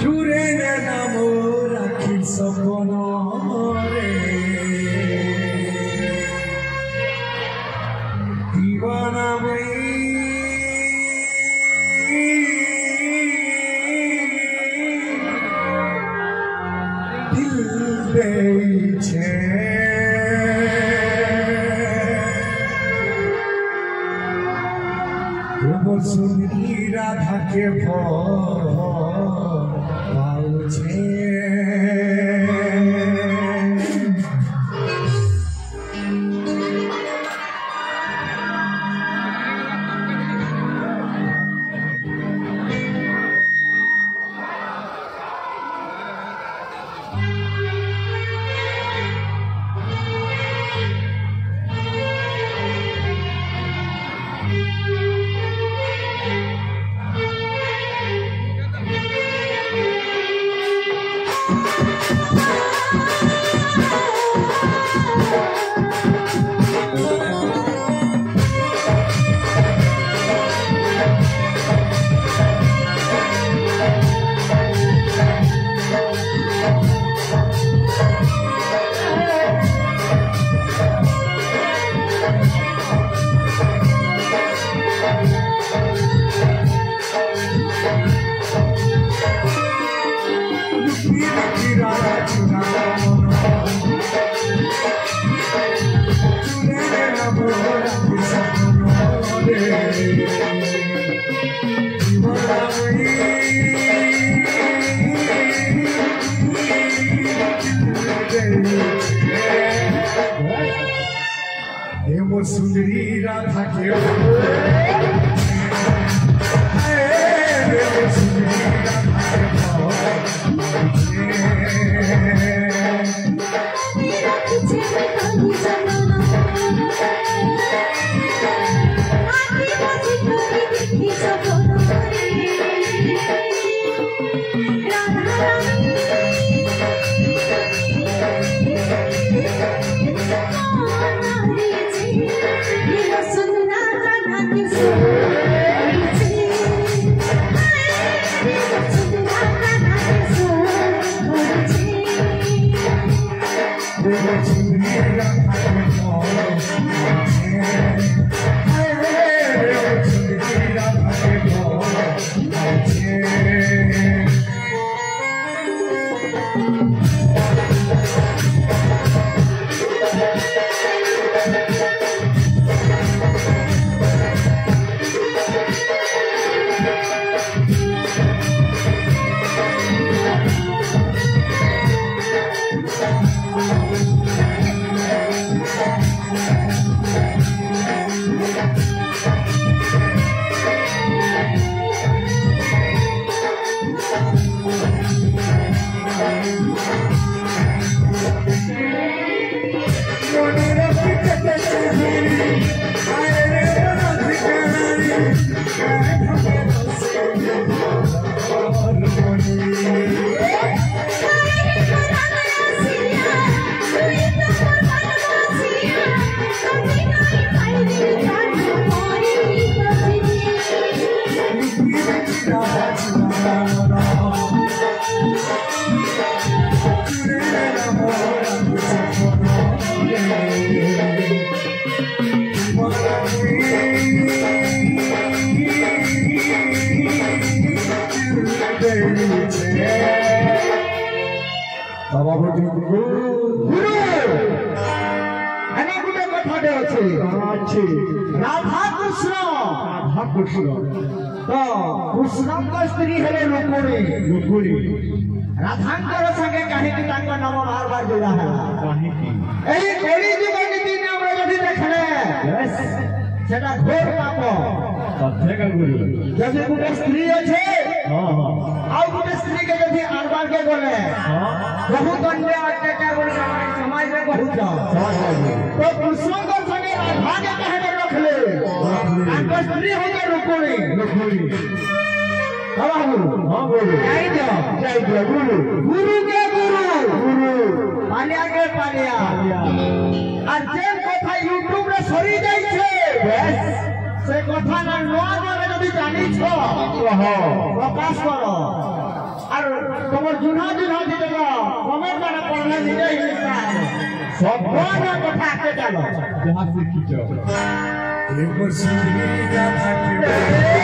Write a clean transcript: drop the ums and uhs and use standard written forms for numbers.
জুড়ে নাম রাখি সপন রে দিবানা বই দিল দেছে সুন্দরী রাধাকে পাওছে सुंदरी राधा के स्त्री हेले रुकुणी राधांकर संगे काहेकि तांका नाम बार बार जोड़ा है काहेकि एही कोड़ी जीवन नीति ने हमरा जदी देखले यस सेटा घोर पाप तथे का गुरु जदी गुटे स्त्री আছে हां हां आउ गुटे स्त्री के जदी आरबार के बोले हां बहुत अन्य अत्याचार बोले समाज में बहुत तो पुरुषों को संगे राधा के कहे रखले तांका स्त्री हो के रुकुणी हाँ बोलो जय गुरु गुरु के गुरु पालिया के पालिया और जेन कथा यूट्यूब रे सरी जाई छे से कथा ना नवा नवा जदि जानि छ प्रकाश करो और तमर जुना जुना दिलो कमेंट माने पढ़ले निजे हिस्सा सब ना कथा के चलो जहां से खींचो एक सिंदगी का